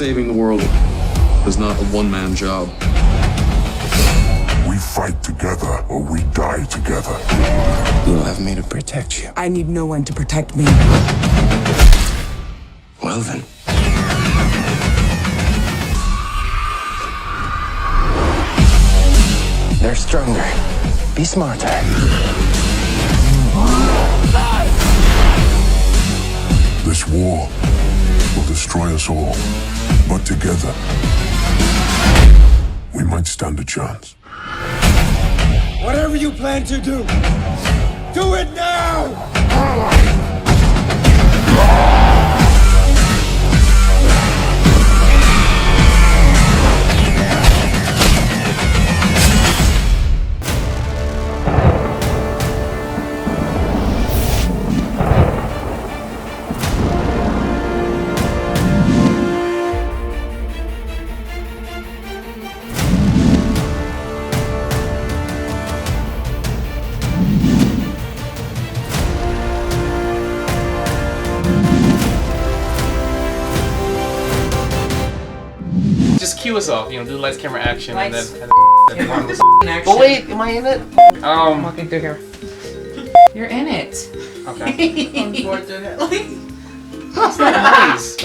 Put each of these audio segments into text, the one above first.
Saving the world is not a one-man job. We fight together or we die together. You'll have me to protect you. I need no one to protect me. Well then. They're stronger. Be smarter. This war will destroy us all. But together, we might stand a chance. Whatever you plan to do it now! Cue us off, do the lights, camera, action, and then action. Oh wait, am I in it? Okay, good girl. You're in it. Okay. Unfortunately. That's not nice.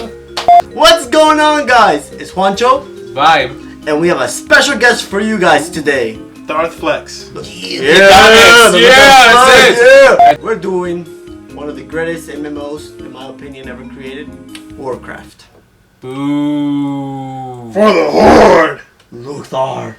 What's going on, guys? It's Juancho ViBE. and we have a special guest for you guys today. Darth Flexx. Yeah, that's it. yeah. We're doing one of the greatest MMOs, in my opinion, ever created, Warcraft. Boo. For the Horde! Luthor.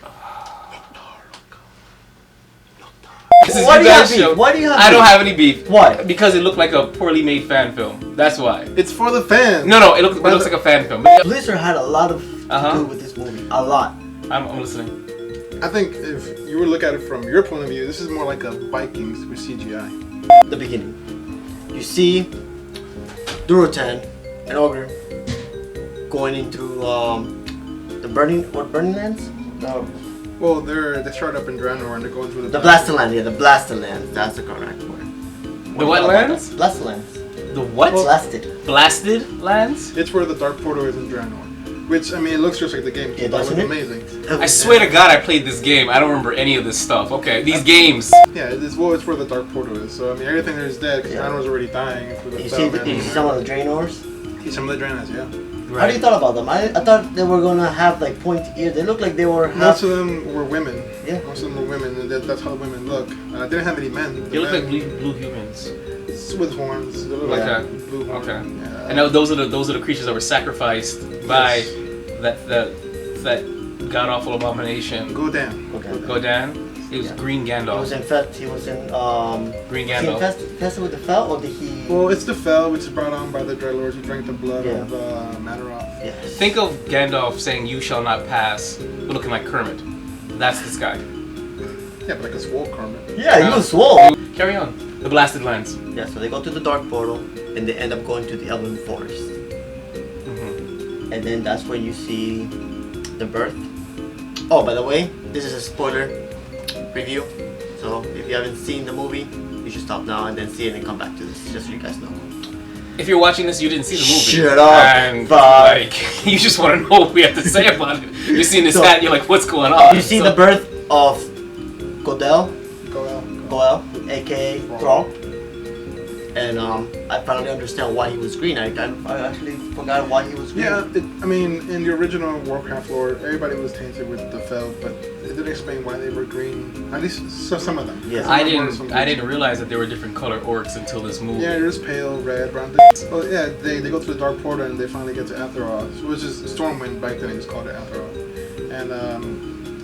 This is Why you do you have guys' show. beef? Why do you have I don't beef? have any beef. Why? Because it looked like a poorly made fan film. That's why. It's for the fans. No, it looks like a fan film. Blizzard had a lot of to do with this movie. A lot. I'm listening. I think if you were to look at it from your point of view, this is more like a Vikings with CGI. The beginning. You see Durotan, an ogre, going into the burning lands? No. Well, they start up in Draenor and they're going through The Blasterland, yeah, the Blasterlands. That's the correct word. The what lands? Blasterlands. The what? Blasted. Blasted lands? It's where the Dark Portal is in Draenor. Which, I mean, it looks just like the game. Yeah, that was doesn't it? amazing. I swear to God I played this game. I don't remember any of this stuff. Okay, these games. Yeah, it's where the Dark Portal is. So, I mean, everything there is dead because Draenor's already dying. You see some of the Draenors? See some of the Draenors, yeah. How do you thought about them? I thought they were gonna have like pointy ears. They look like they were Most of them were women. Yeah. Most of them were women, and that's how the women look. They didn't have any men. They look like blue humans. With horns. They look Like like that. blue horns. Okay. Yeah. And those are the creatures that were sacrificed by that god awful abomination. Go down. Godan. It was Green Gandalf. He was in Green He Gandalf. infested with the Fel, or did he? Well, it's the Fel, which is brought on by the Dreadlords who drank the blood Yeah. of Mataroth. Yes. Think of Gandalf saying, "You shall not pass," but looking like Kermit. That's this guy. Yeah, but like a swole Kermit. Yeah, he was swole. Carry on. The Blasted Lands. Yeah, so they go to the Dark Portal, and they end up going to the Elven Forest. Mm-hmm. And then that's when you see the birth. Oh, by the way, this is a spoiler review. So if you haven't seen the movie, you should stop now and then see it and come back to this, just so you guys know. If you're watching this, you didn't see the movie. Shut up, And fuck. like, you just want to know what we have to say about it. You're seeing this hat, you're like, what's going on? You see the birth of Goel, aka Thrall. And I finally understand why he was green. I actually forgot why he was green. Yeah, I mean, in the original Warcraft lore, everybody was tainted with the Fel, but it didn't explain why they were green. At least some of them. Yeah. I didn't realize that there were different color orcs until this movie. Yeah, there's pale, red, brown. Well, yeah, they go through the Dark Portal and they finally get to Azeroth, which is Stormwind back then. It was called Azeroth. And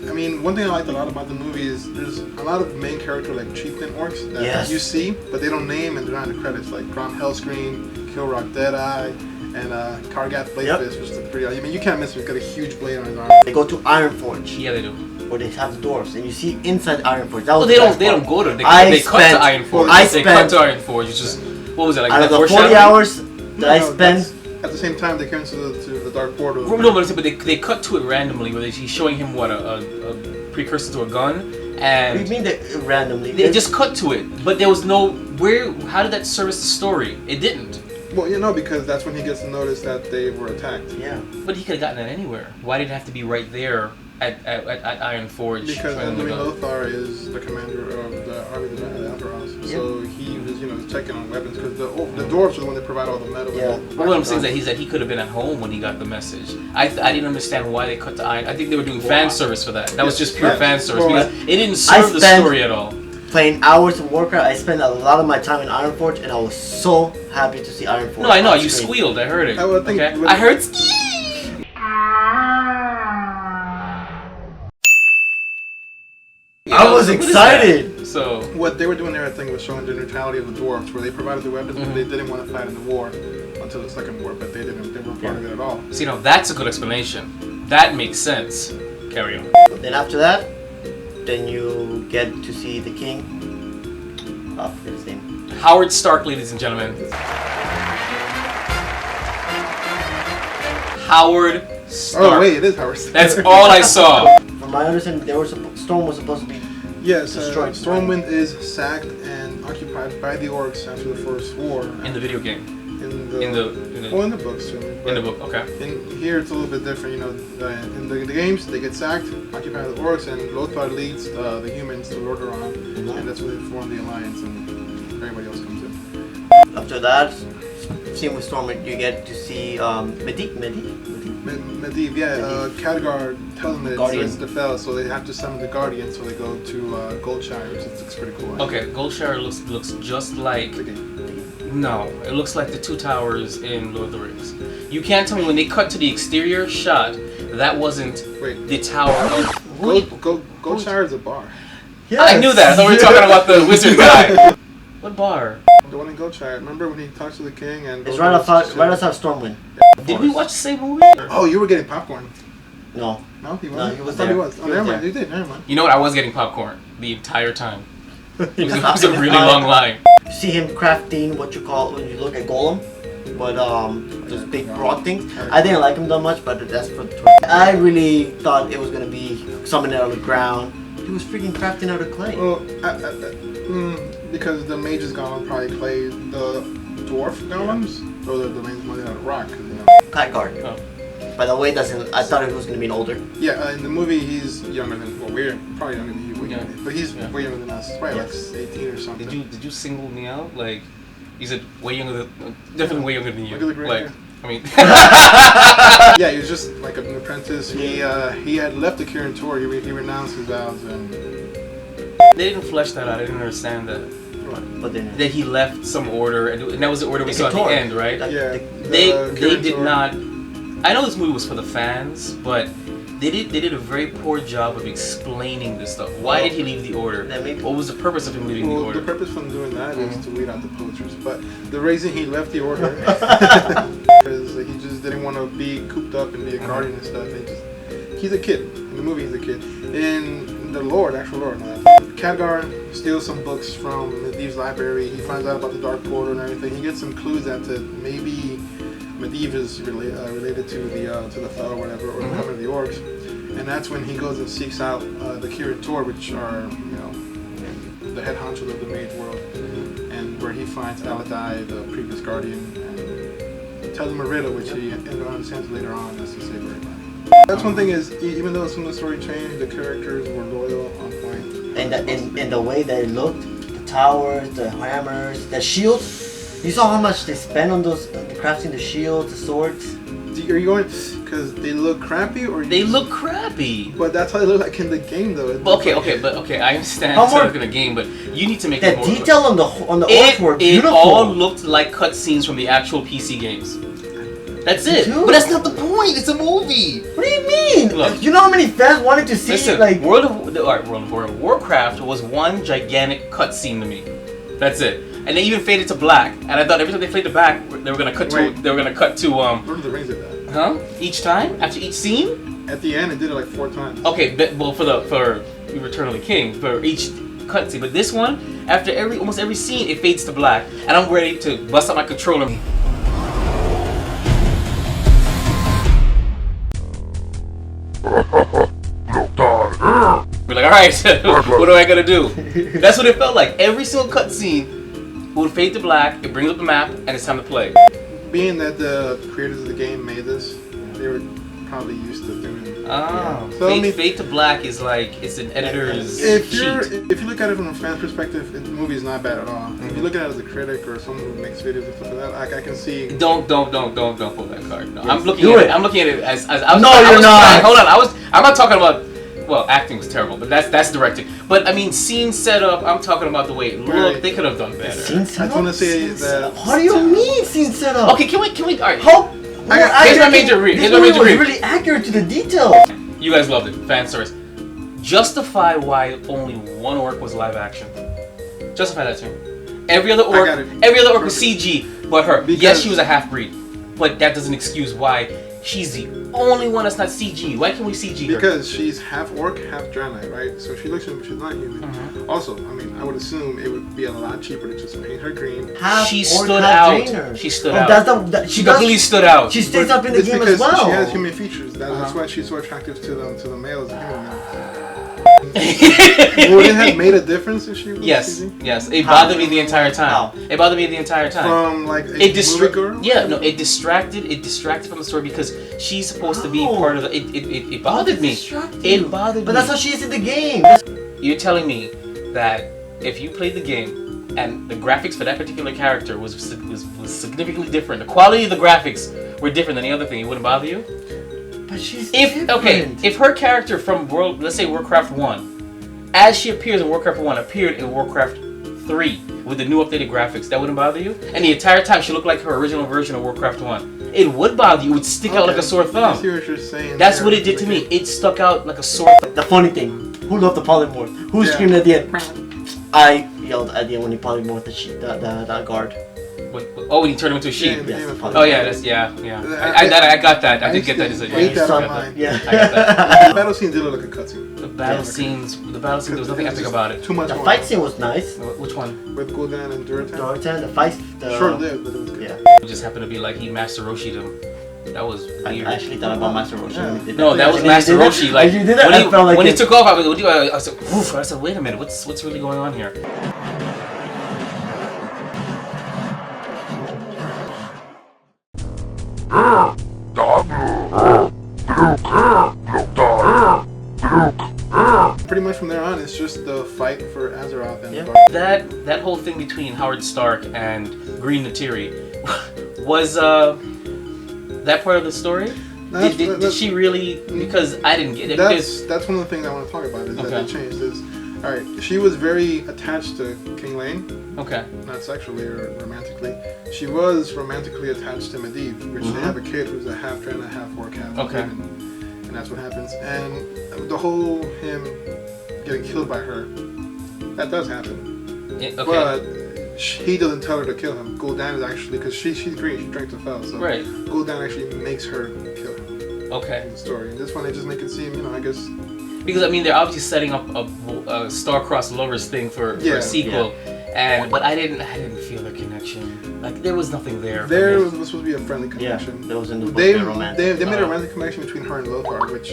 I mean, one thing I liked a lot about the movie is there's a lot of main character like chieftain orcs that you see, but they don't name and they're not in the credits, like Grom Hellscream, Kilrock Deadeye, and Kargath Bladefist, which is pretty. I mean, you can't miss him. He's got a huge blade on his arm. They go to Ironforge. Yeah, they do. Where they have the doors, and you see inside Ironforge. That Well, was they the don't. best They part. don't go to. They I cut to spent- Ironforge. I They spent- cut to Ironforge. It's just what was it like? Out of the 40 foreshadowing? hours that I No, spent. at the same time, they came to the Dark Portal. No, but they cut to it randomly, where he's showing him what a precursor to a gun, What do you and mean that randomly? they just cut to it. But there was no where. How did that service the story? It didn't. Well, you know, because that's when he gets the notice that they were attacked. Yeah. But he could have gotten that anywhere. Why did it have to be right there at Iron Forge? Because Anthony Lothar is the commander of the army of the Azeroth. So he was, you know, checking on weapons because the dwarves are the one that provide all the metal. Yeah. But what I'm saying is that he could have been at home when he got the message. I didn't understand why they cut to Iron. I think they were doing fan service for that. That was just pure fan service because it didn't serve the story at all. Playing hours of Warcraft, I spent a lot of my time in Ironforge, and I was so happy to see Ironforge. No, I know you squealed. I heard it. I would think- Okay? I heard. I was excited. So What they were doing there, I think, was showing the neutrality of the dwarves, where they provided the weapons, but they didn't want to fight in the war until the second war. But they didn't. They weren't part of it at all. see, now that's a good explanation. That makes sense. Carry on. Then after that, then you get to see the king. I forget his name. Howard Stark, ladies and gentlemen. Howard Stark. Oh wait, it is Howard Stark. That's all I saw. From my understanding, Storm was supposed to be Yes, destroyed. Stormwind is sacked and occupied by the orcs after the first war. In the video game. In the books too. In the book, okay. In here, it's a little bit different. You know, in the games, they get sacked, occupied by the orcs, and Lothar leads the humans to Lordaeron, and that's when they form the alliance, and everybody else comes in. After that, scene with Storm, you get to see Medivh. Medivh, yeah, Khadgar tells them that Guardian. it's the fell, so they have to summon the Guardian, so they go to Goldshire, which looks pretty cool. Okay, Goldshire looks just like. No, it looks like the two towers in Lord of the Rings. You can't tell me when they cut to the exterior shot that wasn't the tower of. Goldshire is a bar. I knew that. I thought we were talking about the wizard guy. What bar? The one in Goldshire. Remember when he talks to the king and. It's right outside Stormwind. Did we watch the same movie? Oh, you were getting popcorn. No. No, he wasn't. No, he was I thought there. he was. Oh, He was never mind. there. You did. Never mind. You know what? I was getting popcorn the entire time. It was a really long line. You see him crafting what you call when you look at Golem, but those big broad things. I didn't like him that much, but that's for the twist. I really thought it was gonna be something out of the ground. He was freaking crafting out of clay. Well, because the mages golem probably clay, the dwarf golems, those are the main ones out of rock. You know. Khadgar. Oh. By the way, I thought it was gonna be an older. Yeah, in the movie he's younger than. Well, we're probably younger than you. Yeah. But he's way younger than us. Probably like 18 or something. Did you single me out? Like, you said way younger than, definitely way younger than you. Look at the gray Like, hair. I mean. Yeah, he was just like an apprentice. He had left the Kirin Tor. He renounced his vows and. They didn't flesh that out. I didn't understand that. But then That he left some order, and that was the order we saw at the Tor. end, right? Yeah. They Kirin did Tor. not. I know this movie was for the fans, but they did a very poor job of explaining this stuff. Why did he leave the order? What was the purpose of him leaving the Well, order? the purpose from doing that is to weed out the poachers. But the reason he left the order because he just didn't want to be cooped up and be a guardian and stuff. He's a kid. In the movie, he's a kid. In the actual lore, Khadgar steals some books from Medivh's library. He finds out about the Dark Portal and everything. He gets some clues that maybe Medivh is related to the Fel or whatever, or the coming of the orcs. And that's when he goes and seeks out the Kirin Tor, which are, you know, the head honchos of the mage world, and where he finds Aladai, the previous guardian, and tells him a riddle, which he understands later on as to save everybody. That's one thing is, even though some of the story changed, the characters were loyal, on point. and the way that it looked, the towers, the hammers, the shields. You saw how much they spent on those crafting the shields, the swords. Are you going because they look crappy, or They look crappy. But that's how they look like in the game, though. Okay, I understand How it's more- not in the game, but you need to make The it more. detail on the orcs were It beautiful. all looked like cutscenes from the actual PC games. That's it. Dude. But that's not the point. It's a movie. What do you mean? Look. You know how many fans wanted to see Listen, like World of Warcraft was one gigantic cutscene to me. That's it. And they even faded to black. And I thought every time they faded to black, they were gonna cut to Lord of the Rings did that. huh? Each time after each scene. At the end, it did it like 4 times. Okay, but, well for Return of the King for each cutscene, but this one after almost every scene it fades to black, and I'm ready to bust out my controller. We're like, all right, what am I gonna do? That's what it felt like. Every single cutscene would fade to black. It brings up the map, and it's time to play. being that the creators of the game made this, they were probably used to doing it. Oh, So, I mean, Fade to Black is like it's an editor's if cheat. you look at it from a fan perspective, the movie is not bad at all. If you look at it as a critic or someone who makes videos and stuff like that, like I can see. Don't pull that card. No, Yes. I'm looking Do at it. it. I'm looking at it as I was. No, I you're was not. trying- hold on. I'm not talking about. Well, acting was terrible, but that's directing. But I mean, scene setup. I'm talking about the way it looked. Right. They could have done better. Scene I setup? just want to say that. What do you mean scene setup? Okay, can we? All right. How? Here's my major read. This Here's my movie major was read. really accurate to the detail. You guys loved it. Fan service. Justify why only one orc was live action. Justify that to me. Every other orc was CG, but her. Yes, she was a half breed, but that doesn't excuse why she's the only one that's not CG. Why can't we CG her? Because she's half orc, half Draenei, right? So she looks human, she's not human. Also, I mean, I would assume it would be a lot cheaper to just paint her green. She stood out. She stood out. She completely stood out. She stays up in the It's game because as well. she has human features. That's why she's so attractive to the males and human males. Would it have made a difference if she was CG? Yes. It bothered me the entire time. How? It bothered me the entire time. From like a It movie girl? Yeah, no, it distracted from the story because she's supposed to be part of the. It bothered me. It bothered me. But that's how she is in the game. You're telling me that if you played the game and the graphics for that particular character was significantly different, the quality of the graphics were different than the other thing, it wouldn't bother you? But she's different. If her character from let's say Warcraft 1, as she appears in Warcraft 1, appeared in Warcraft 3 with the new updated graphics, that wouldn't bother you? And the entire time she looked like her original version of Warcraft 1. It would bother you. It would stick out like a sore I thumb. see what you're saying. That's there. what it did to me. It stuck out like a sore thumb. The funny thing, who loved the polymorph? Who screamed at the end? I yelled at the end when he polymorphed the guard. When he turned him into a sheep. Yeah, Yes. Oh yeah, I got that. I did get that. Wait that on mine. Yeah. I got that. The battle scene did look like a cutscene. The battle scenes, there was nothing epic about it. Too much. The going fight on. scene was nice. Which one? With Gul'dan and Durotan. Dorothan, the fight. Short-lived, but it was good. Yeah. It just happened to be like he Master Roshi'd him. That was I weird. actually thought about Master Roshi when he did No, that was When Master he did Roshi. that- Like when he did that, when I felt like when he it. took off, I said, "Oof!" I said, "Wait a minute, what's really going on here?" Pretty much from there on, it's just the fight for Azeroth and That whole thing between Howard Stark and Green Natiri was that part of the story? Did she really? Because I didn't get it. That's one of the things I want to talk about is that they changed this. All right, she was very attached to King Lane. Okay. Not sexually or romantically. She was romantically attached to Medivh, which they have a kid who's a half Draenei, half orc, half human. And that's what happens. And the whole him getting killed by her, that does happen. Okay. But he doesn't tell her to kill him. Gul'dan is actually, because she's green, she drank the fell, so Right. Gul'dan actually makes her kill him. Okay. In the story. And this one, they just make it seem, I guess. Because I mean, they're obviously setting up a star-crossed lovers thing for a sequel, but I didn't feel the connection. Like there was nothing there. There was supposed to be a friendly connection. Yeah, there was in the They romantic. made a romantic connection between her and Lothar, which,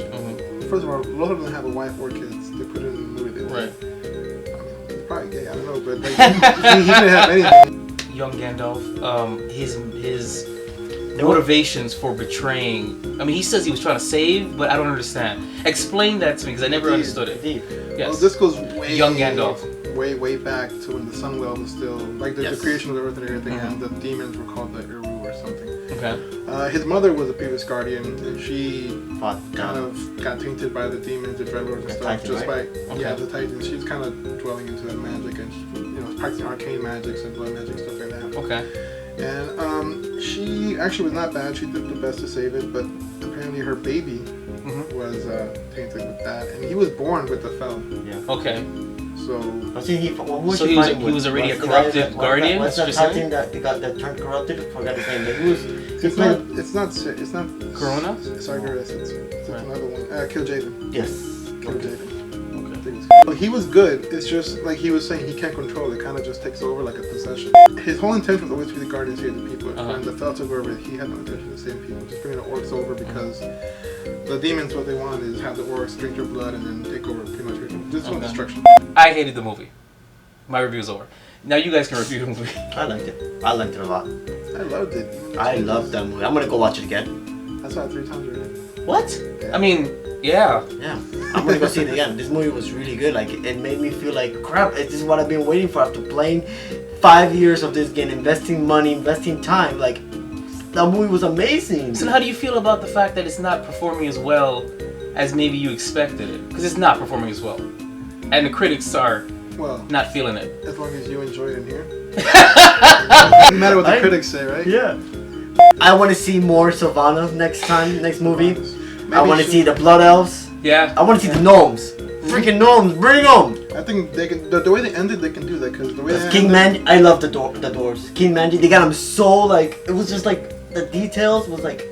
first of all, Lothar doesn't have a wife or kids. They put it in the movie. Right. I mean, he's probably gay, I don't know, but like, he didn't have anything. Young Gandalf, his motivations for betraying. I mean, he says he was trying to save, but I don't understand. Explain that to me, because I never understood it. Yes. Well, this goes way Young Gandalf. way back to when the Sunwell was still like the creation of the earth and everything, and the demons were called the Eru or something. Okay. His mother was a previous guardian, and she Fought kind of got tainted by the demons, the dreadlords and stuff. Titan, Just right? by the Titans. She's kind of dwelling into that magic and practicing arcane magics and blood magic stuff like that. Okay. And she actually was not bad. She did the best to save it, but apparently her baby was tainted with that, and he was born with the Fel. Yeah. Okay. So. He was already a corrupted guardian. What's that Titan that turned corrupted? I forgot his name. But he was. It's not Corona. Sargeras. It's another one. Kil'jaeden. Yes. Kil'jaeden. Well, he was good. It's just like he was saying, he can't control it. Kind of just takes over like a possession. His whole intention was always to be the guardian, save the people. When the Fel took over, he had no intention of saving people. Just bringing the orcs over because the demons, what they want is have the orcs drink your blood and then take over pretty much everything. Just want destruction. I hated the movie. My review is over. Now you guys can review the movie. I liked it. I liked it a lot. I loved it. I loved that movie. I'm gonna go watch it again. I saw it 3 times already. What? I mean, yeah. Yeah. I'm gonna go see it again. This movie was really good. Like, it made me feel like, crap, this is what I've been waiting for after playing 5 years of this game, investing money, investing time. Like, that movie was amazing. So how do you feel about the fact that it's not performing as well as maybe you expected it? Because it's not performing as well. And the critics are not feeling it. As long as you enjoy it in here. Doesn't matter what the critics say, right? Yeah. I want to see more Sylvana next movie. Maybe I want to see the Blood Elves. Yeah. I want to see the gnomes. Freaking gnomes, bring them! I think they can. The way they ended, they can do that because the way they King ended, Manji, I love the dwarves. King Manji, they got him so like, it was just like, the details was like,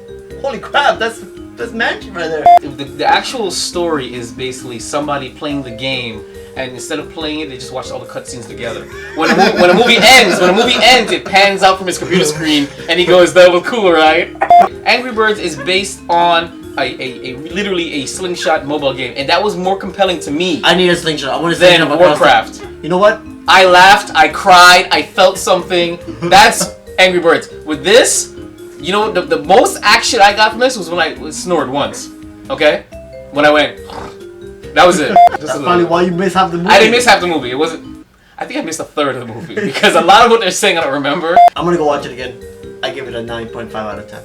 holy crap, that's Manji right there. The actual story is basically somebody playing the game, and instead of playing it, they just watch all the cutscenes together. When a movie ends, it pans out from his computer screen, and he goes, "That was cool, right?" Angry Birds is based on literally a slingshot mobile game, and that was more compelling to me. I need a slingshot. I want to than Warcraft. You know what? I laughed, I cried, I felt something. That's Angry Birds. With this, you know, the most action I got from this was when I snored once. Okay? When I went. That was it. That's probably why you missed half the movie. I didn't miss half the movie. It wasn't. I think I missed a third of the movie because a lot of what they're saying I don't remember. I'm gonna go watch it again. I give it a 9.5 out of 10.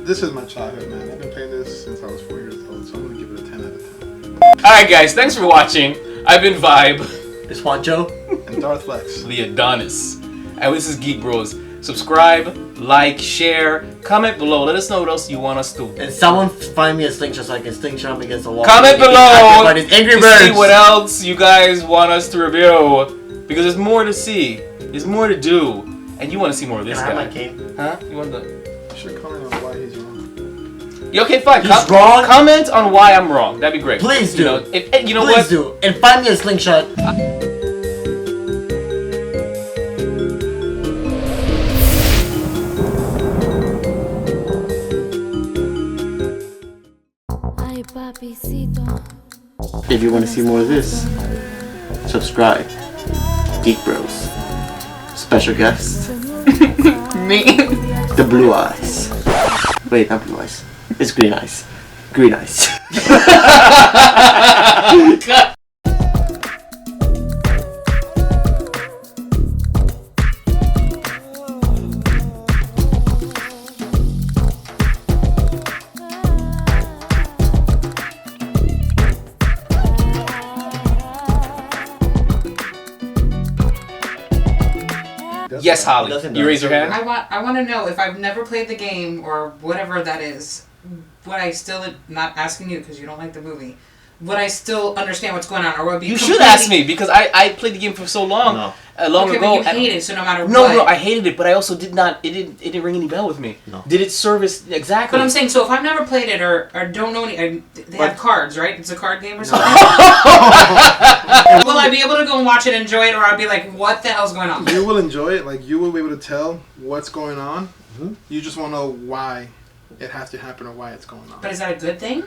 this is my childhood, man. I've been playing this since I was 4 years old, so I'm gonna give it a 10 out of 10. Alright guys, thanks for watching. I've been ViBE. It's Juancho. And Darth Flexx. The Adonis. And this is Geek Bros. Subscribe, like, share, comment below. Let us know what else you want us to. And someone find me a slingshot so I can slingshot him against the wall. Comment below Angry to Birds. see what else you guys want us to review. Because there's more to see. There's more to do. And you want to see more of this Can I guy. have my cane? Huh? You want the... You should comment on why he's wrong. Yeah, okay, fine. He's wrong? Comment on why I'm wrong. That'd be great. Please do. You know, you know Please what? do. And find me a slingshot. If you want to see more of this, subscribe. Geek Bros. Special guest. Me. The blue eyes. Wait, not blue eyes. It's green eyes. Green eyes. Yes, Holly. You raise your hand? I want to know, if I've never played the game or whatever that is, would I still, not asking you because you don't like the movie, would I still understand what's going on, or would it be? You should ask me because I played the game for so long, long okay, ago. But you hate it, so no matter what. No, I hated it, but I also did not. It didn't ring any bell with me. No. Did it service exactly? But I'm saying, so if I've never played it or don't know any, they have cards, right? It's a card game or something. Will I be able to go and watch it, enjoy it, or I'll be like, what the hell's going on? You will enjoy it. Like, you will be able to tell what's going on. You just want to know why it has to happen or why it's going on. But is that a good thing?